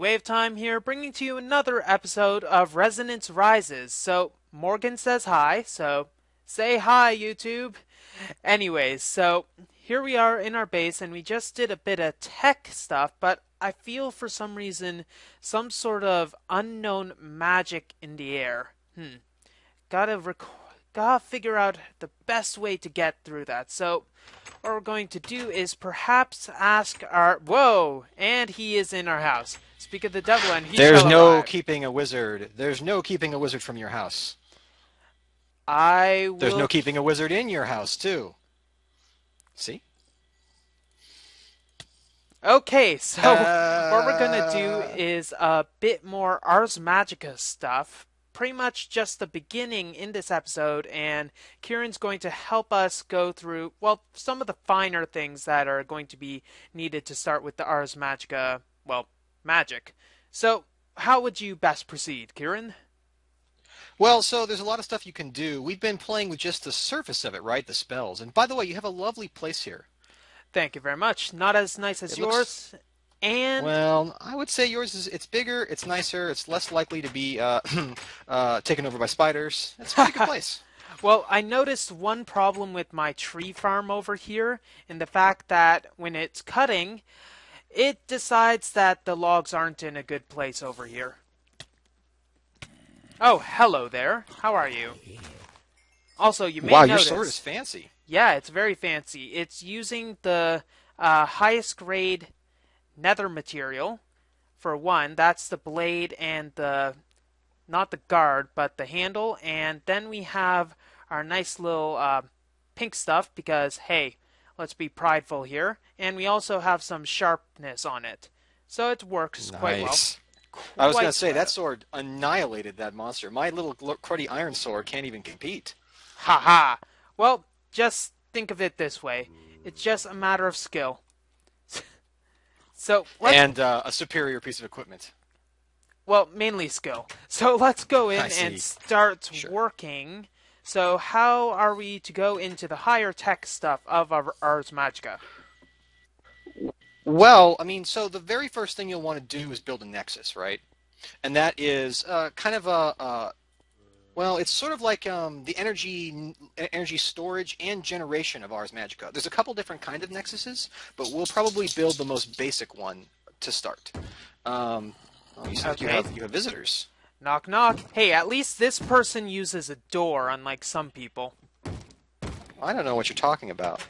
WayofTime here, bringing to you another episode of Resonance Rises. So, Morgan says hi, so say hi, YouTube. Anyways, so here we are in our base, and we just did a bit of tech stuff, but I feel for some reason some sort of unknown magic in the air. Gotta figure out the best way to get through that. So, what we're going to do is perhaps ask our... Whoa! And he is in our house. Speak of the devil, and he There's shall no arrive. keeping a wizard. There's no keeping a wizard from your house. I There's no will... keeping a wizard in your house, too. See? Okay, so what we're gonna do Uh, is a bit more Ars Magica stuff. Pretty much just the beginning in this episode, and Kieran's going to help us go through, well, some of the finer things that are going to be needed to start with the Ars Magica, well, magic. So, how would you best proceed, Kieran? well, so there's a lot of stuff you can do. We've been playing with just the surface of it, right? The spells. And by the way, you have a lovely place here. Thank you very much. Not as nice as It looks, yours, and well, I would say yours is, it's bigger, it's nicer, it's less likely to be taken over by spiders. It's a pretty good place. well, I noticed one problem with my tree farm over here, in the fact that when it's cutting, it decides that the logs aren't in a good place over here. Oh, hello there. How are you? Also, you may Wow, your sword is notice, fancy. yeah, it's very fancy. It's using the highest grade nether material, for one. That's the blade and the, not the guard, but the handle. And then we have our nice little pink stuff because, hey, let's be prideful here. And we also have some sharpness on it. So it works quite well. Nice. I was going to Quite say, that well. sword annihilated that monster. My little cruddy iron sword can't even compete. Haha. Well, just think of it this way. It's just a matter of skill. So let's, And a superior piece of equipment. well, mainly skill. So let's go I in and see. start Sure. working. So how are we to go into the higher tech stuff of our Ars Magica? Well, I mean, so the very first thing you'll want to do is build a nexus, right? And that is kind of well, it's sort of like the energy storage and generation of Ars Magica. There's a couple different kind of nexuses, but we'll probably build the most basic one to start. Oh, you sound like Okay. you have visitors. Knock knock. Hey, at least this person uses a door, unlike some people. I don't know what you're talking about.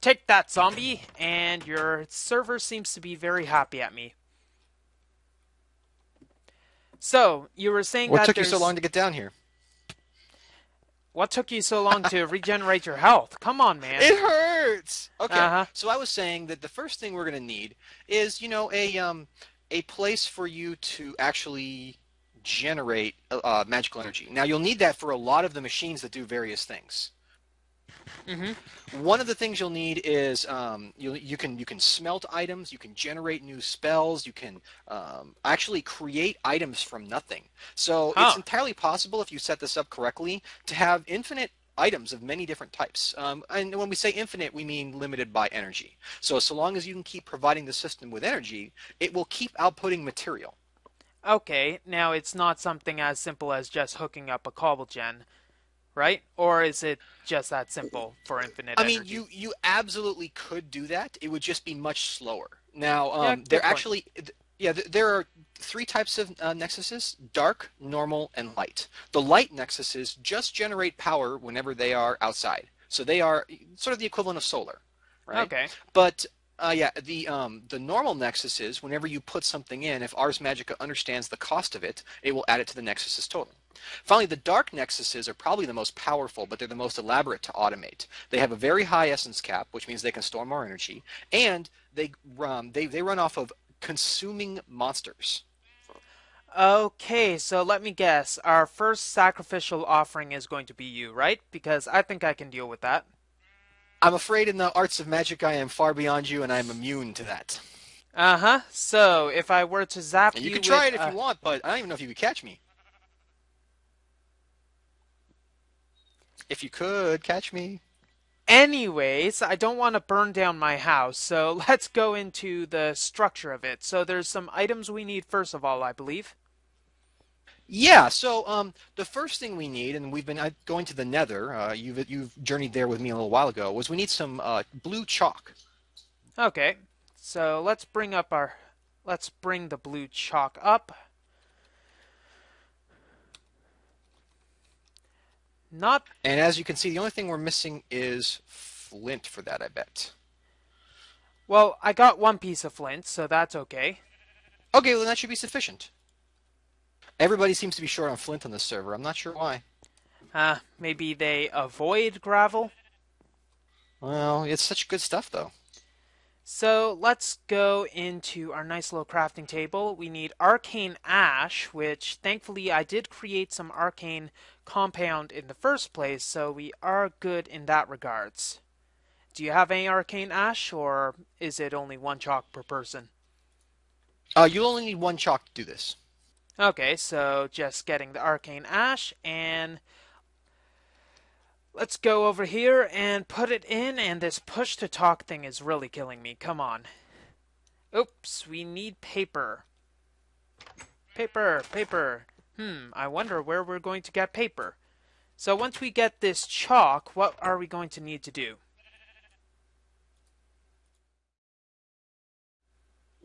Take that, zombie! And your server seems to be very happy at me. So, you were saying What that took you so there's... long to get down here? What took you so long to regenerate your health? Come on, man. It hurts. Okay, Uh-huh. so I was saying that the first thing we're going to need is, you know, a place for you to actually generate magical energy. Now you'll need that for a lot of the machines that do various things. Mm-hmm. One of the things you'll need is you can smelt items, you can generate new spells, you can actually create items from nothing. So it's Huh. entirely possible if you set this up correctly to have infinite items of many different types. And when we say infinite, we mean limited by energy. So long as you can keep providing the system with energy, it will keep outputting material. Okay, now it's not something as simple as just hooking up a cobble gen, right? Or is it just that simple for infinite I mean, energy? you absolutely could do that. It would just be much slower. Now, Yeah, there good point. actually, yeah, there are three types of nexuses: dark, normal, and light. The light nexuses just generate power whenever they are outside. So they are sort of the equivalent of solar, right? Okay. But yeah, the normal nexuses, whenever you put something in, if Ars Magica understands the cost of it, it will add it to the nexus's total. Finally, the dark nexuses are probably the most powerful, but they're the most elaborate to automate. They have a very high essence cap, which means they can store more energy, and they run off of consuming monsters. Okay, so let me guess. Our first sacrificial offering is going to be you, right? Because I think I can deal with that. I'm afraid in the arts of magic I am far beyond you, and I'm immune to that. Uh-huh. So, if I were to zap And you you can try with it if you want, but I don't even know if you could catch me. If you could catch me. Anyways, I don't want to burn down my house, so let's go into the structure of it. So there's some items we need first of all, I believe. Yeah, so the first thing we need, and we've been going to the Nether. You've journeyed there with me a little while ago. Was we need some blue chalk. Okay. So let's bring the blue chalk up. Not And as you can see, the only thing we're missing is flint for that, I bet. well, I got one piece of flint, so that's okay. Okay, well, then that should be sufficient. Everybody seems to be short on flint on this server. I'm not sure why. Maybe they avoid gravel. Well, it's such good stuff, though. So let's go into our nice little crafting table. We need arcane ash, which thankfully I did create some arcane compound in the first place, so we are good in that regards. Do you have any arcane ash, or is it only one chalk per person? You'll only need one chalk to do this. Okay, so just getting the arcane ash, and let's go over here and put it in, and this push to talk thing is really killing me. Come on. Oops, we need paper. Paper. I wonder where we're going to get paper. So once we get this chalk, what are we going to need to do?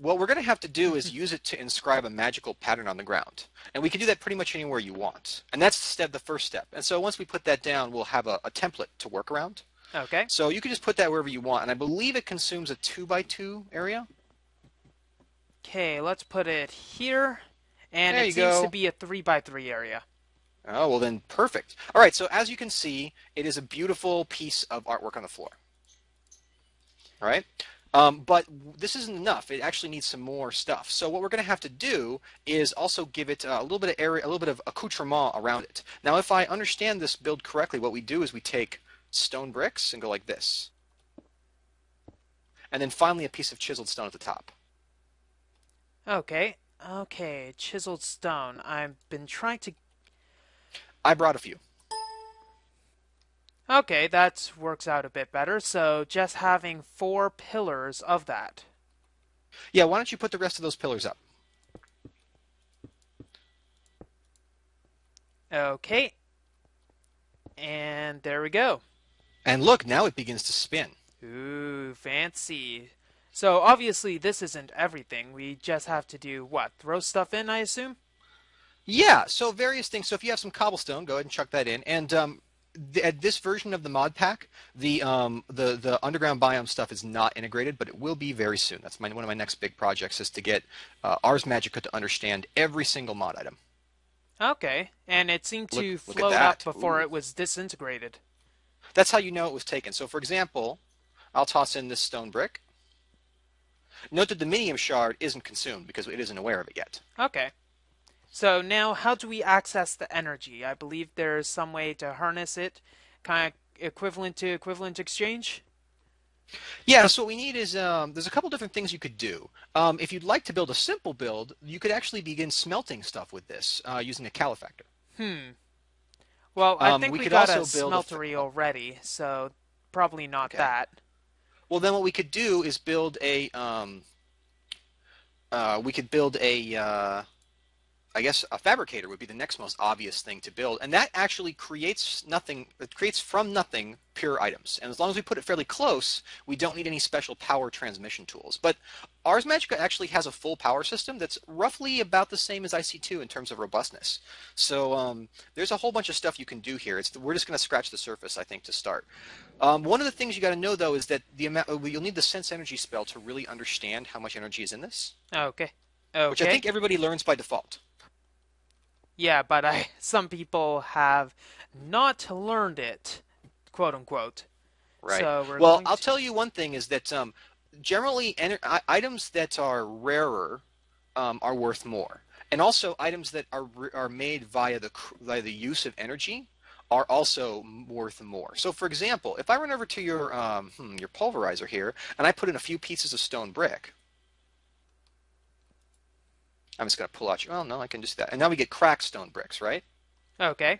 What we're going to have to do is use it to inscribe a magical pattern on the ground. And we can do that pretty much anywhere you want. And that's the first step. And so once we put that down, we'll have a template to work around. Okay. So you can just put that wherever you want. And I believe it consumes a 2x2 area. Okay, let's put it here. And There it you seems to go. be a 3x3 area. Oh, well then, perfect. All right, so as you can see, it is a beautiful piece of artwork on the floor. All right? But this isn't enough. It actually needs some more stuff. So what we're going to have to do is also give it a little bit of area, a little bit of accoutrement around it. Now, if I understand this build correctly, what we do is we take stone bricks and go like this. And then finally a piece of chiseled stone at the top. Okay, chiseled stone. I've been trying to. I brought a few. Okay, that works out a bit better. So just having 4 pillars of that. Yeah, why don't you put the rest of those pillars up? Okay, and there we go. And look, now it begins to spin. Ooh, fancy. So obviously this isn't everything. We just have to do what? Throw stuff in, I assume? Yeah, so various things. So if you have some cobblestone, go ahead and chuck that in. And at this version of the mod pack, the underground biome stuff is not integrated, but it will be very soon. That's one of my next big projects is to get Ars Magica to understand every single mod item. Okay, and it seemed Look, to look at float up that. before Ooh. it was disintegrated. That's how you know it was taken. So for example, I'll toss in this stone brick. Note that the minium shard isn't consumed because it isn't aware of it yet. Okay. So now how do we access the energy? I believe there's some way to harness it, kind of equivalent to equivalent exchange? Yeah, so what we need is there's a couple different things you could do. If you'd like to build a simple build, you could actually begin smelting stuff with this using a calefactor. Hmm. Well, I think We we could got a also build a. smeltery already, so probably not Okay. that. Well, then what we could do is build a. We could build a. I guess a fabricator would be the next most obvious thing to build, and that actually creates nothing. It creates from nothing pure items, and as long as we put it fairly close, we don't need any special power transmission tools. But Ars Magica actually has a full power system that's roughly about the same as IC2 in terms of robustness. So there's a whole bunch of stuff you can do here. We're just going to scratch the surface, I think, to start. One of the things you got to know though is that you'll need the sense energy spell to really understand how much energy is in this, Okay. which I Okay. think everybody learns by default. Yeah, but some people have not learned it, quote unquote. Right. So we're Well, going I'll to. tell you one thing is that generally items that are rarer are worth more, and also items that are made via the use of energy are also worth more. So, for example, if I run over to your pulverizer here and I put in a few pieces of stone brick, I'm just going to pull out. Oh no, I can just do that, and now we get cracked stone bricks, right? Okay.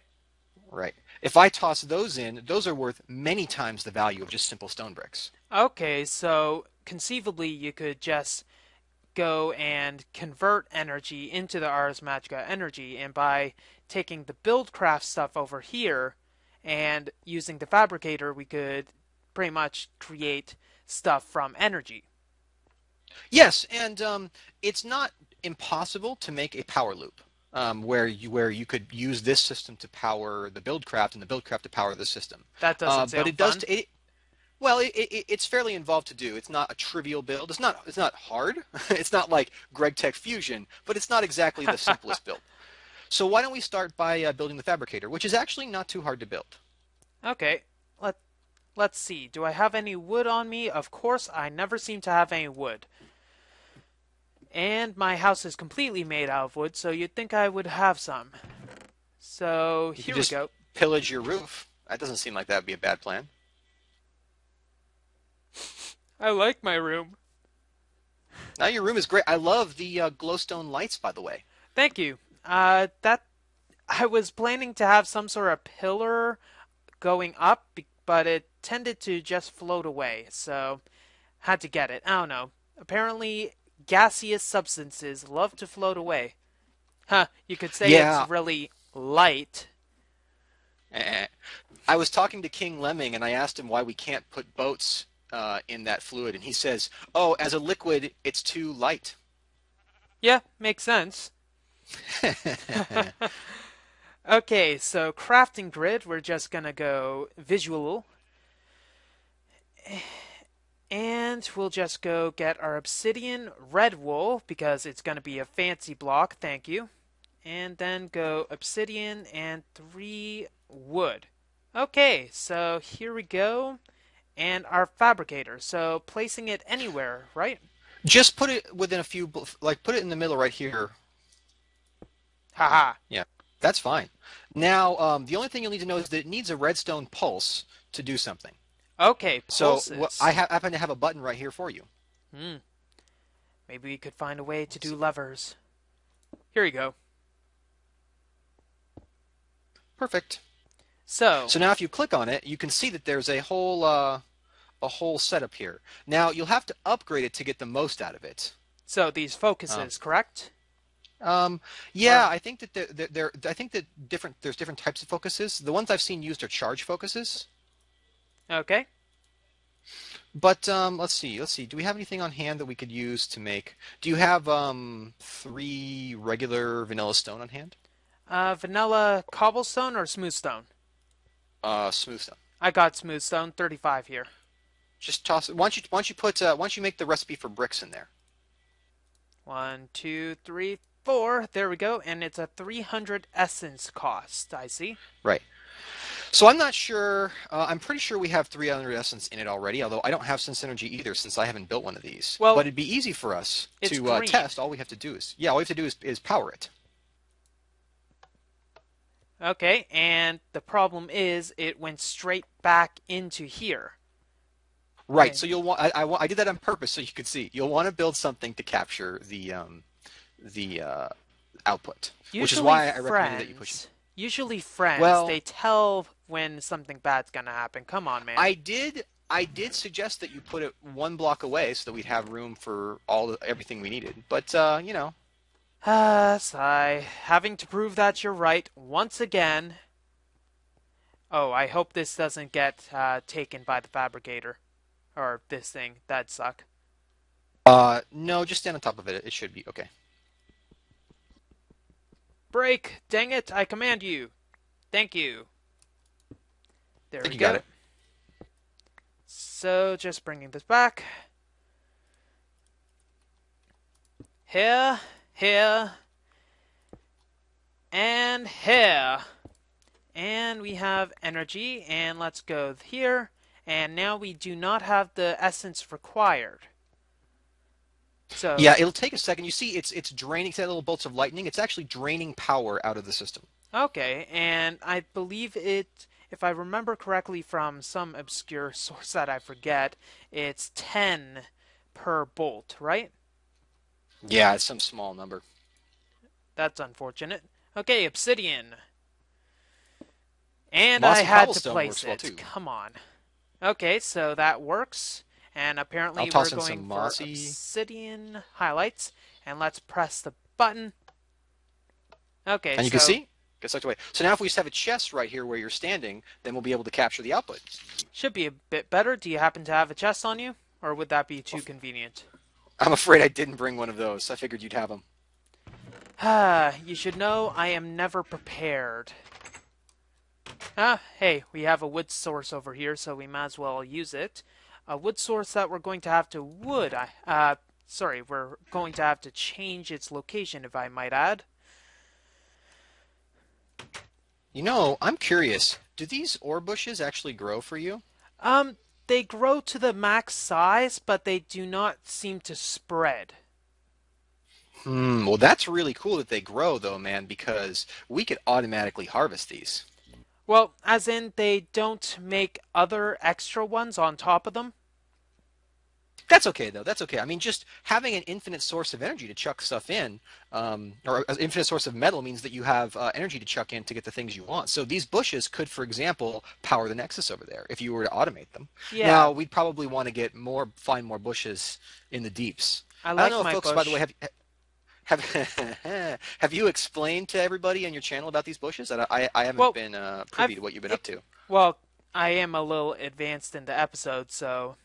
Right. If I toss those in, those are worth many times the value of just simple stone bricks. Okay, so conceivably you could just go and convert energy into the Ars Magica energy, and by taking the buildcraft stuff over here and using the fabricator, we could pretty much create stuff from energy. Yes, and it's not impossible to make a power loop where you could use this system to power the buildcraft and the buildcraft to power the system. That doesn't But sound it does fun. well, it's fairly involved to do. It's not a trivial build. It's not hard. It's not like GregTech Fusion, but it's not exactly the simplest build. So why don't we start by building the fabricator, which is actually not too hard to build. Okay, let let's see. Do I have any wood on me? Of course, I never seem to have any wood. And my house is completely made out of wood, so you'd think I would have some. So You could here we just go. pillage your roof. That doesn't seem like that would be a bad plan. I like my room. Now your room is great. I love the glowstone lights, by the way. Thank you. That I was planning to have some sort of pillar going up, but it tended to just float away, so had to get it. I don't know. Apparently, gaseous substances love to float away. Huh, you could say it's Yeah. really light. Eh. I was talking to King Lemming and I asked him why we can't put boats in that fluid, and he says, "Oh, as a liquid, it's too light." Yeah, makes sense. Okay, so crafting grid, we're just gonna go visual, and we'll just go get our obsidian red wool because it's gonna be a fancy block, thank you. And then go obsidian and 3 wood. Okay, so here we go. And our fabricator. So placing it anywhere, right? Just put it within a few, like put it in the middle right here. Yeah, Haha. yeah, that's fine. Now, the only thing you'll need to know is that it needs a redstone pulse to do something. Okay, So I pulses. happen to have a button right here for you. Hmm. Maybe we could find a way to do levers. Here we go. Perfect. So, So now if you click on it, you can see that there's a whole setup here. Now you'll have to upgrade it to get the most out of it. so these Um, focuses, correct? um, yeah, Or I think that I think that there's different types of focuses. The ones I've seen used are charge focuses. okay. But let's see. Do we have anything on hand that we could use to make? Do you have 3 regular vanilla stone on hand? Vanilla cobblestone or smooth stone? Smooth stone. I got smooth stone, 35 here. Just toss it. Why don't you make the recipe for bricks in there? 1, 2, 3, 4. There we go. And it's a 300 essence cost, I see. Right. So I'm not sure. I'm pretty sure we have 300 essence in it already, although I don't have sense energy either since I haven't built one of these. But Well, it'd be easy for us it's to green. test. All we have to do is power it. Okay, and the problem is it went straight back into here. Right. Okay. So you'll want. I did that on purpose so you could see. You'll want to build something to capture the output, which is Usually why I recommended that you push it. friends, usually friends, Well, they tell when something bad's gonna happen. Come on, man. I did suggest that you put it 1 block away so that we'd have room for everything we needed. But Sigh. Having to prove that you're right once again. Oh, I hope this doesn't get taken by the fabricator. Or this thing. That'd suck. no, just stand on top of it. It should be okay. Break! Dang it, I command you. Thank you. I There think we you got go. it. So, just bringing this back. Here, here, and here. And we have energy, and let's go here. And now we do not have the essence required. So, Yeah, it'll take a second. You see, it's draining. See that little bolts of lightning? It's actually draining power out of the system. okay, and I believe it, if I remember correctly from some obscure source that I forget, it's 10 per bolt, right? Yeah, it's some small number. That's unfortunate. Okay, obsidian. And I Mossy had to cobblestone place works well it. too. Come on. Okay, so that works. And I'll apparently we're toss in going some for mossy. obsidian highlights. And let's press the button. Okay, And you can so see, get sucked away. So now if we just have a chest right here where you're standing, then we'll be able to capture the output. should be a bit better. Do you happen to have a chest on you? Or would that be too convenient? I'm afraid I didn't bring one of those. I figured you'd have them. Ah, you should know I am never prepared. Ah, hey, we have a wood source over here, so we might as well use it. A wood source that we're going to have to sorry, we're going to have to change its location, if I might add. You know, I'm curious. Do these ore bushes actually grow for you? Um, they grow to the max size, but they do not seem to spread. Well, that's really cool that they grow, though, man, because we could automatically harvest these. Well, as in they don't make other extra ones on top of them. That's okay, though. That's okay. I mean, just having an infinite source of energy to chuck stuff in, or an infinite source of metal means that you have energy to chuck in to get the things you want. So these bushes could, for example, power the Nexus over there if you were to automate them. Yeah, Now, we'd probably want to find more bushes in the deeps. I I don't like know if my folks, by the way, bush. have have you explained to everybody on your channel about these bushes? I haven't Well, been privy I've to what you've been it, up to. well, I am a little advanced in the episode, so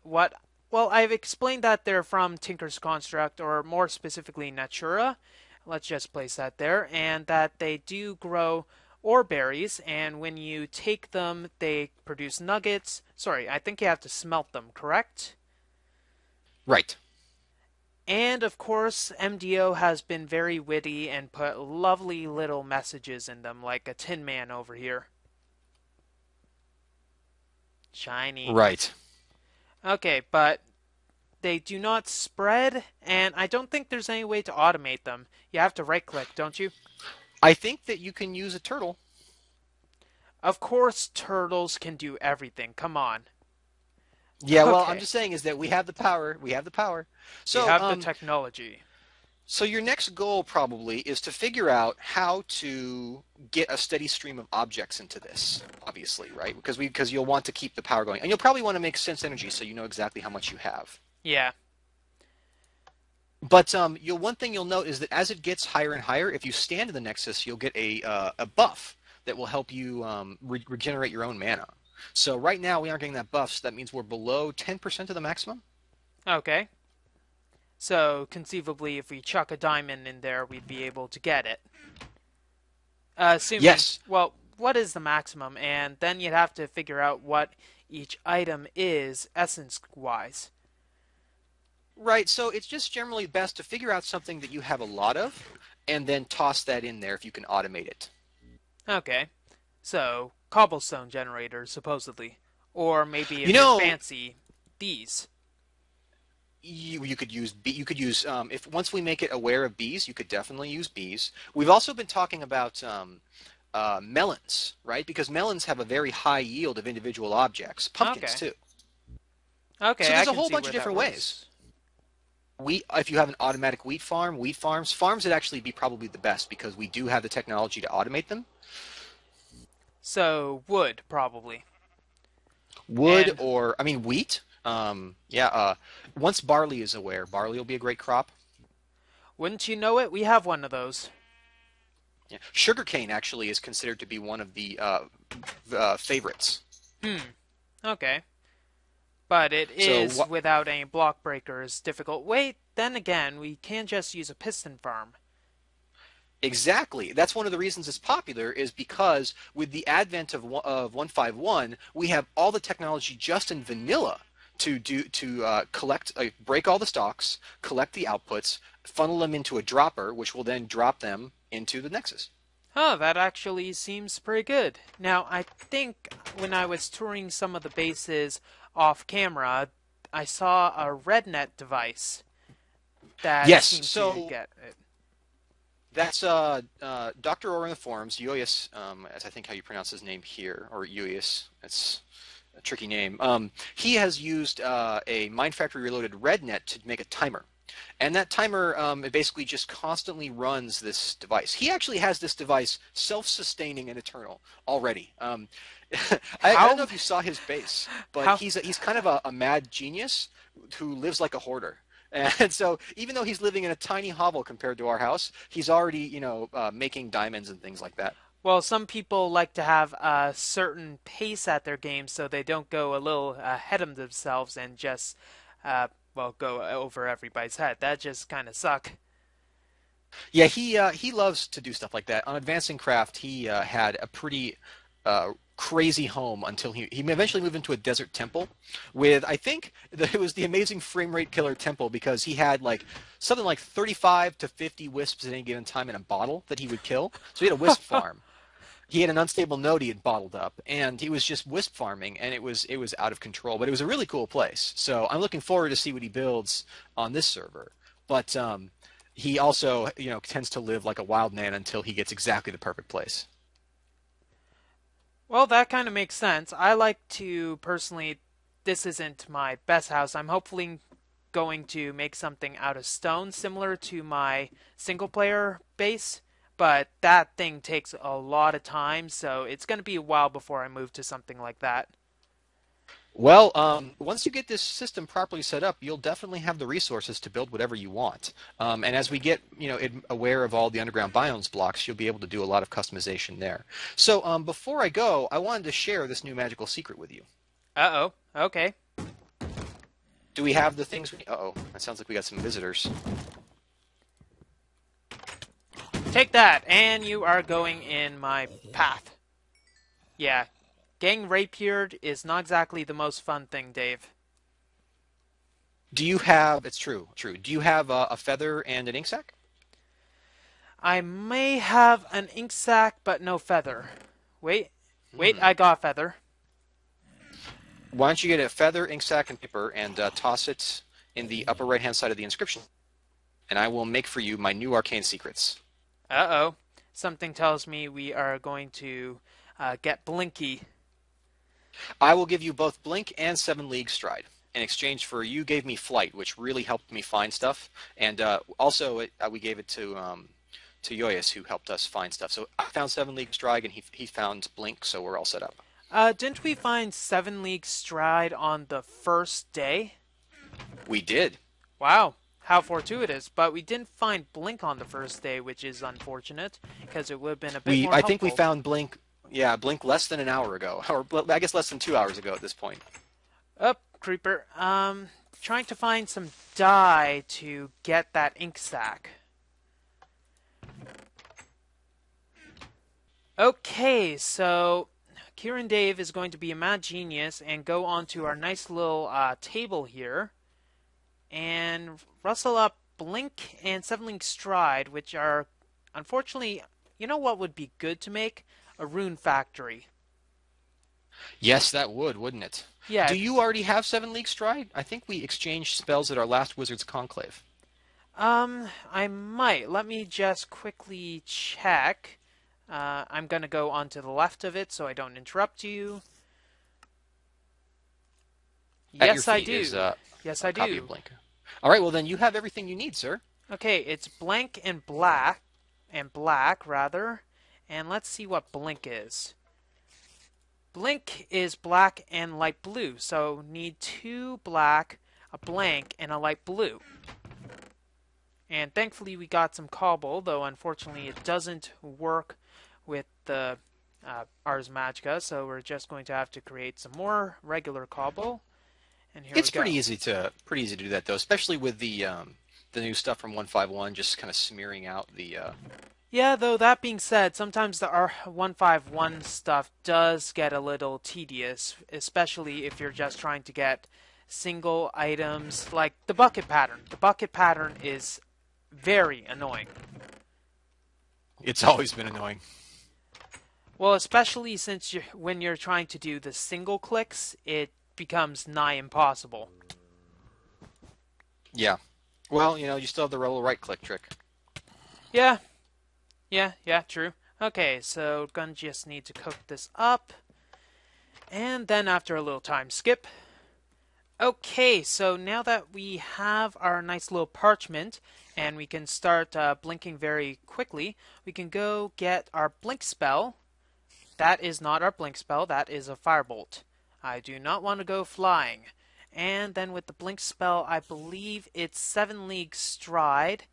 what? Well, I've explained that they're from Tinker's Construct, or more specifically Natura. Let's just place that there, and that they do grow ore berries, and when you take them, they produce nuggets. Sorry, I think you have to smelt them, correct? Right. And of course, MDO has been very witty and put lovely little messages in them, like a Tin Man over here. Shiny. Right. Okay, but they do not spread, and I don't think there's any way to automate them. You have to right click, don't you? I think that you can use a turtle. Of course, turtles can do everything. Come on. Yeah, well, I'm Okay, just saying is that we have the power. We have the power. we So, have the technology. so your next goal probably is to figure out how to get a steady stream of objects into this, obviously, right? Because you'll want to keep the power going. And you'll probably want to make sense energy so you know exactly how much you have. Yeah. But one thing you'll note is that as it gets higher and higher, if you stand in the Nexus, you'll get a buff that will help you regenerate your own mana. So right now we aren't getting that buff, so that means we're below 10% of the maximum. Okay. So, conceivably, if we chuck a diamond in there, we'd be able to get it. Assuming, Yes. well, what is the maximum? And then you'd have to figure out what each item is essence-wise. Right, so it's just generally best to figure out something that you have a lot of and then toss that in there if you can automate it. Okay. So, cobblestone generators, supposedly. Or maybe You if you're know, fancy, these. you could use if once we make it aware of bees, you could definitely use bees. We've also been talking about melons, right? Because melons have a very high yield of individual objects. Pumpkins Okay. too. So Okay, I there's a can whole see bunch where of that different ways. works. If you have an automatic wheat farms would actually be probably the best because we do have the technology to automate them. So, wood, probably. Wood And or, I mean, wheat. Yeah. Once barley is aware, barley will be a great crop. wouldn't you know it, we have one of those. Yeah. Sugarcane actually is considered to be one of the favorites. Hmm. Okay. But it So is, what? without any block breakers, difficult. Wait, then again, we can just use a piston farm. Exactly. That's one of the reasons it's popular is because with the advent of 151, we have all the technology just in vanilla to collect, break all the stocks, collect the outputs, funnel them into a dropper, which will then drop them into the Nexus. Oh, that actually seems pretty good. Now, I think when I was touring some of the bases off camera, I saw a RedNet device that Yes. seemed to So get it. that's Dr. Orr in the forums, Yoyas, as I think how you pronounce his name here, or Yoyas. It's a tricky name. He has used a Mind Factory Reloaded RedNet to make a timer. And that timer, it basically just constantly runs this device. He actually has this device self-sustaining and eternal already. I don't know How? if you saw his base, but How? he's kind of a mad genius who lives like a hoarder. And so even though he's living in a tiny hovel compared to our house, he's already, making diamonds and things like that. Well, some people like to have a certain pace at their games so they don't go a little ahead of themselves and just, uh, well, go over everybody's head. That just kind of suck. Yeah, he loves to do stuff like that. On Advancing Craft, he had a pretty crazy home until he eventually moved into a desert temple with I think that it was the amazing frame rate killer temple because he had like something like 35 to 50 wisps at any given time in a bottle that he would kill. So he had a wisp farm. He had an unstable node he had bottled up, and he was just wisp farming, and it was out of control. But it was a really cool place. So I'm looking forward to see what he builds on this server. But he also, tends to live like a wild man until he gets exactly the perfect place. Well, that kind of makes sense. I like to personally, this isn't my best house. I'm hopefully going to make something out of stone similar to my single player base, but that thing takes a lot of time, so it's going to be a while before I move to something like that. Well, once you get this system properly set up, you'll definitely have the resources to build whatever you want. And as we get, aware of all the underground biomes blocks, you'll be able to do a lot of customization there. So, before I go, I wanted to share this new magical secret with you. Uh-oh. Okay. Do we have the things we... Uh-oh, that sounds like we got some visitors. Take that, and you are going in my path. Yeah, getting rapiered is not exactly the most fun thing, Dave. Do you have... It's true, true. Do you have a feather and an ink sac? I may have an ink sac, but no feather. Wait, wait, Hmm. I got a feather. Why don't you get a feather, ink sac, and paper and toss it in the upper right-hand side of the inscription, and I will make for you my new arcane secrets. Uh-oh. Something tells me we are going to get Blinky. I will give you both Blink and 7 League Stride in exchange for you gave me Flight, which really helped me find stuff, and also we gave it to Yoyas, who helped us find stuff. So I found 7 League Stride, and he found Blink, so we're all set up. Didn't we find 7 League Stride on the first day? We did. Wow, how fortuitous. But we didn't find Blink on the first day, which is unfortunate, because it would have been a bit more I think we helpful. found Blink. Yeah, Blink less than an hour ago, or I guess less than 2 hours ago at this point. Up, Creeper. Trying to find some dye to get that ink sac. Okay, so Kieran Dave is going to be a mad genius and go onto our nice little table here and rustle up Blink and 7 Link Stride, which are unfortunately, you know what would be good to make? A rune factory. Yes, that would, wouldn't it? Yeah, Do you already have 7 League Stride? I think we exchanged spells at our last Wizard's Conclave. I might. Let me just quickly check. I'm gonna go onto the left of it so I don't interrupt you. At your Yes, I feet is do. Yes, a I copy of do. Blink. All right, well then you have everything you need, sir. Okay, it's blank and black rather. And let's see what blink is. Blink is black and light blue, so need two black, a blank, and a light blue. And thankfully we got some cobble, though unfortunately it doesn't work with the Ars Magica, so we're just going to have to create some more regular cobble. And here we It's pretty go. easy to do that though, especially with the new stuff from 151, just kind of smearing out the. Yeah, though that being said, sometimes the R151 stuff does get a little tedious, especially if you're just trying to get single items like the bucket pattern. The bucket pattern is very annoying. It's always been annoying. Well, especially since when you're trying to do the single clicks, it becomes nigh impossible. Yeah. Well, you still have the rebel right click trick. Yeah, yeah, true. Okay, so gonna just need to cook this up. And then after a little time skip. Okay, so now that we have our nice little parchment and we can start blinking very quickly, we can go get our blink spell. That is not our blink spell, that is a firebolt. I do not want to go flying. And then with the blink spell, I believe it's 7 league stride,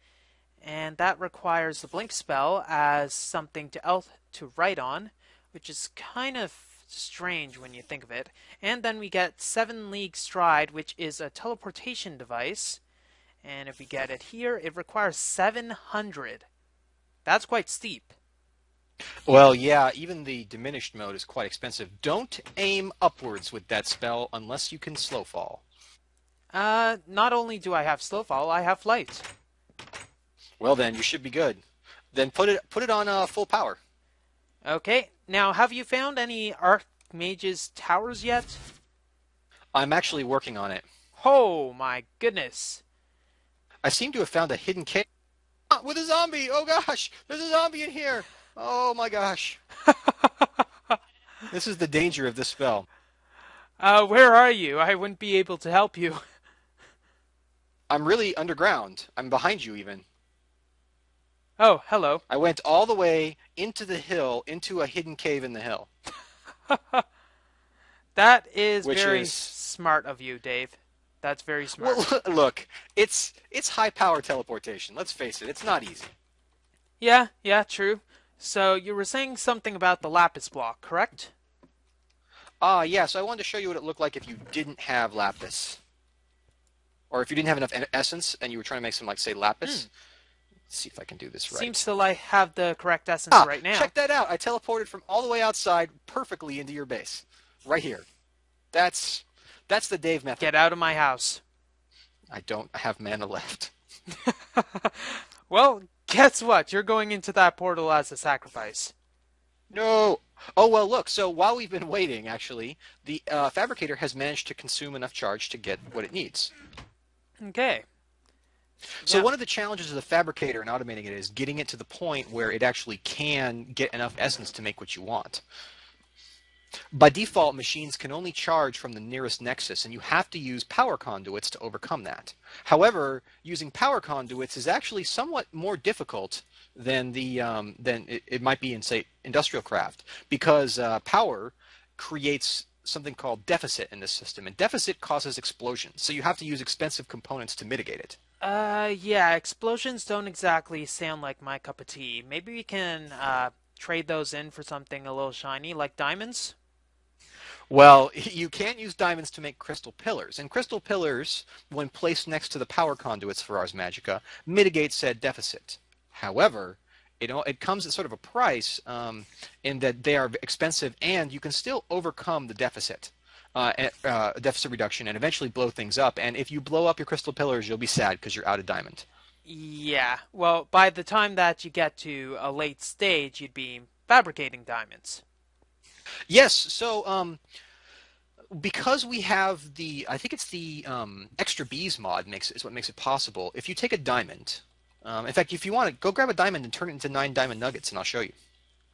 and that requires the blink spell as something to write on, which is kind of strange when you think of it. And then we get 7 league stride, which is a teleportation device. And if we get it here, it requires 700. That's quite steep. Well, yeah, even the diminished mode is quite expensive. Don't aim upwards with that spell unless you can slow fall. Not only do I have slow fall, I have flight. Well, then you should be good. Then put it on full power. Okay, now have you found any Archmage's towers yet? I'm actually working on it. Oh my goodness. I seem to have found a hidden cave with a zombie. Oh gosh, there's a zombie in here. Oh my gosh. This is the danger of this spell. Where are you? I wouldn't be able to help you. I'm really underground. I'm behind you even. Oh, hello. I went all the way into the hill, into a hidden cave in the hill, That is which very is smart of you, Dave. That's very well, smart. look, it's high power teleportation. Let's face it, it's not easy. Yeah, yeah, true. So you were saying something about the lapis block, correct? Yeah, so I wanted to show you what it looked like if you didn't have lapis. Or if you didn't have enough essence and you were trying to make some, like, say, Hmm. lapis. Let's see if I can do this Seems right. to like have the correct essence right now. Check that out. I teleported from all the way outside perfectly into your base. Right here. That's that's the Dave method. Get out of my house. I don't have mana left. Well, guess what? You're going into that portal as a sacrifice. No. Oh, well, look. So while we've been waiting, actually, the fabricator has managed to consume enough charge to get what it needs. Okay. So Yeah. one of the challenges of the fabricator and automating it is getting it to the point where it actually can get enough essence to make what you want. By default, machines can only charge from the nearest nexus, and you have to use power conduits to overcome that. However, using power conduits is actually somewhat more difficult than it might be in, say, industrial craft, because power creates something called deficit in this system, and deficit causes explosions. So you have to use expensive components to mitigate it. Yeah, explosions don't exactly sound like my cup of tea. Maybe we can, trade those in for something a little shiny, like diamonds? Well, you can't use diamonds to make crystal pillars, and crystal pillars, when placed next to the power conduits for Ars Magica, mitigate said deficit. However, it comes at sort of a price in that they are expensive, and you can still overcome the deficit reduction, and eventually blow things up. And if you blow up your crystal pillars, you'll be sad because you're out of diamond. Yeah, well, by the time that you get to a late stage, you'd be fabricating diamonds. Yes, so because we have I think it's the extra bees mod is what makes it possible. If you take a diamond, in fact, if you want to go grab a diamond and turn it into 9 diamond nuggets, and I'll show you.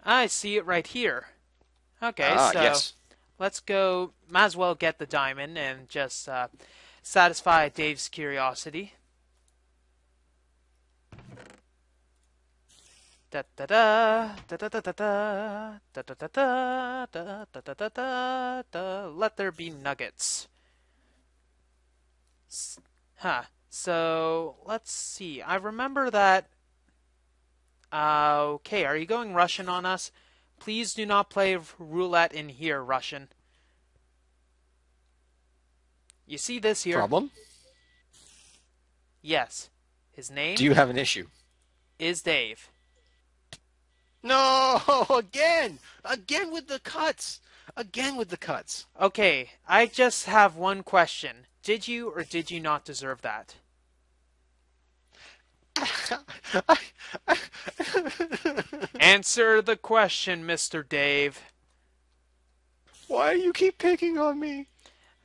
I see it right here. Okay, Ah, so yes. let's go. Might as well get the diamond and just satisfy Dave's curiosity. Da da da da da da da da da da da da da da da da da da. Let there be nuggets. Huh. So let's see. I remember that. Okay, are you going Russian on us? Please do not play roulette in here, Russian. You see this here? Problem? Yes. His Do name you have an issue? is Dave. No, again with the cuts, again with the cuts. Okay, I just have one question. Did you or did you not deserve that? Answer the question, Mr. Dave. Why do you keep picking on me?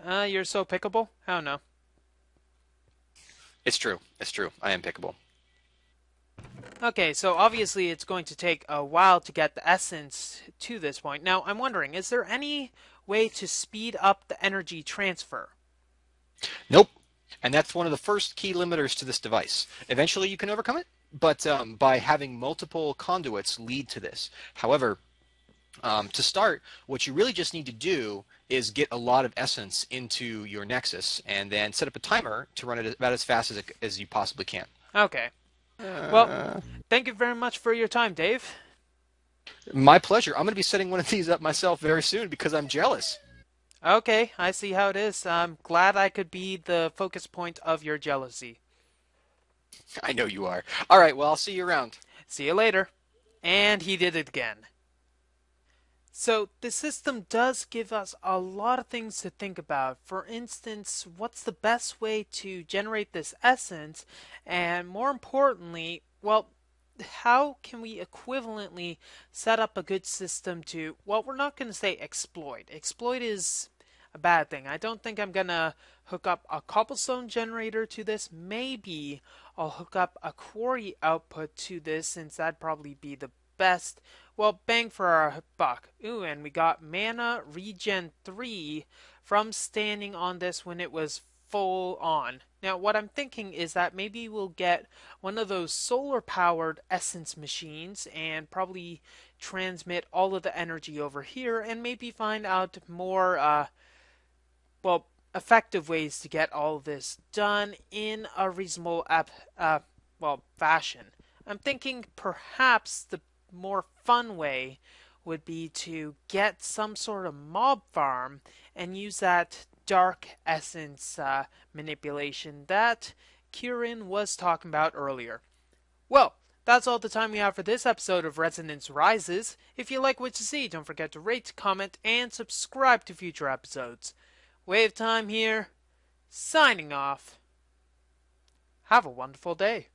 You're so pickable? I don't know. It's true. It's true. I am pickable. Okay, so obviously it's going to take a while to get the essence to this point. Now, I'm wondering, is there any way to speed up the energy transfer? Nope. And that's one of the first key limiters to this device. Eventually you can overcome it, but by having multiple conduits lead to this. However, to start, what you really just need to do is get a lot of essence into your Nexus and then set up a timer to run it about as fast as you possibly can. Okay. Well, Uh, thank you very much for your time, Dave. my pleasure. I'm going to be setting one of these up myself very soon because I'm jealous. Okay, I see how it is. I'm glad I could be the focus point of your jealousy. I know you are. All right, well, I'll see you around. See you later. And he did it again. So, the system does give us a lot of things to think about. For instance, what's the best way to generate this essence? And more importantly, well, how can we equivalently set up a good system to, well, we're not going to say exploit. Exploit is a bad thing. I don't think I'm going to hook up a cobblestone generator to this. Maybe I'll hook up a quarry output to this since that'd probably be the best, well, bang for our buck. Ooh, and we got mana regen 3 from standing on this when it was full on. Now, what I'm thinking is that maybe we'll get one of those solar powered essence machines and probably transmit all of the energy over here and maybe find out more, well, effective ways to get all of this done in a reasonable, well, fashion. I'm thinking perhaps the more fun way would be to get some sort of mob farm and use that dark essence manipulation that Kieran was talking about earlier. Well, that's all the time we have for this episode of Resonance Rises. If you like what you see, don't forget to rate, comment, and subscribe to future episodes. Wave Time here, signing off. Have a wonderful day.